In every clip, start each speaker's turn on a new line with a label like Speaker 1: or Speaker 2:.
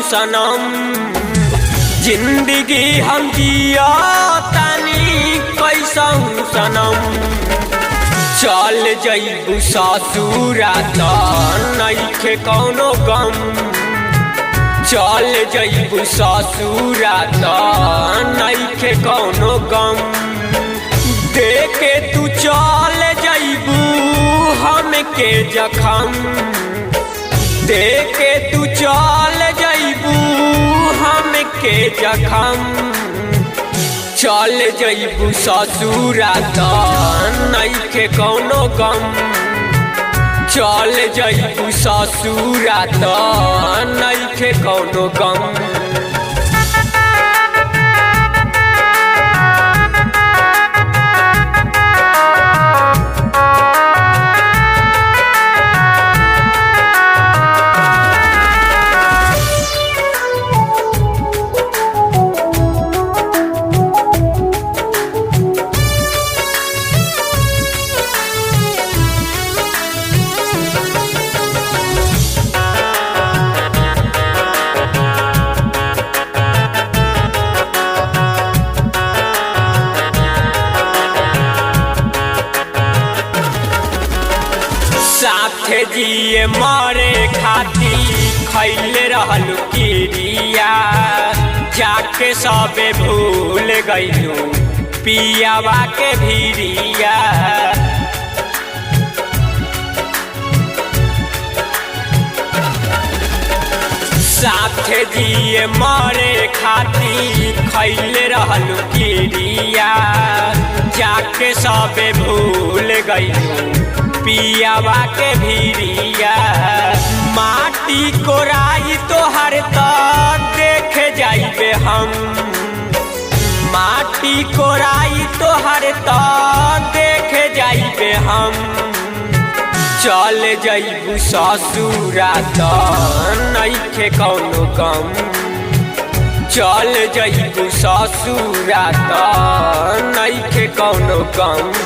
Speaker 1: सनम जिंदगी हम जिया तानी कैसहू सनम। चल जइबू ससुरा त नइखे कौनो गम। चल जइबू ससुरा त नइखे कौनो गम। देखे तू चल जइबू हमके जखम। देखे तू चल जइबू हमके जखम। चल जइबू ससुरा त नइखे कौनो गम। चल जइबू ससुरा त नइखे कौनो गम। साथे जिए मारे खाती खैले रहलू किरिया। जाके सबे भूल गइलू पियावा के भिरिया। साथे जिए मारे खाती खैले रहलू किरिया। जाके सबे भूल गइलू पियावा के भिरिया। माटी कोराई तोहर त देख जाइबे हम। माटी कोराई तोहर त देख जाइबे हम। चल जइबू ससुरा त नइखे कौनो गम। चल जइबू ससुरा त नइखे कौनो गम।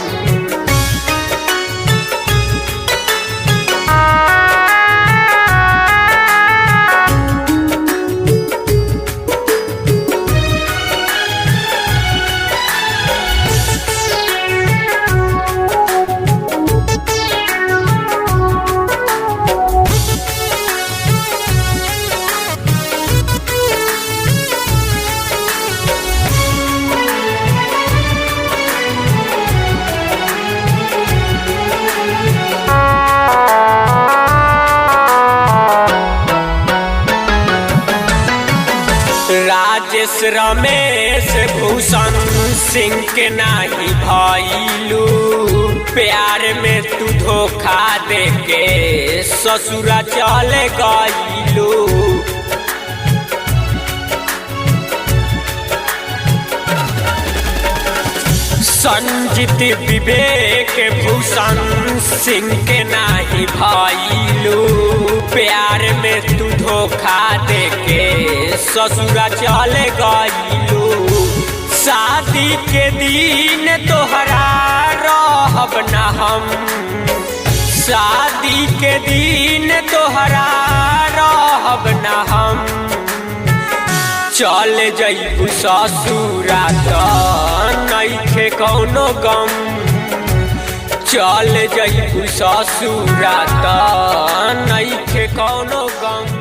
Speaker 1: राजेश रमेश भूषण सिंह के नाही भइलू। प्यार में तू धोखा देके ससुरा चल गइलू। संजीत विवेक भूषण सिंह के नाही भइलू। प्यार में तू धोखा देके ससुरा चल गइलू। शादी के दिन तोहरा रहब न हम। शादी के दिन तोहरा रहब न हम। चल जइबू ससुरा त नइखे कौनो गम। चल जइबू ससुरा त नइखे कौनो गम।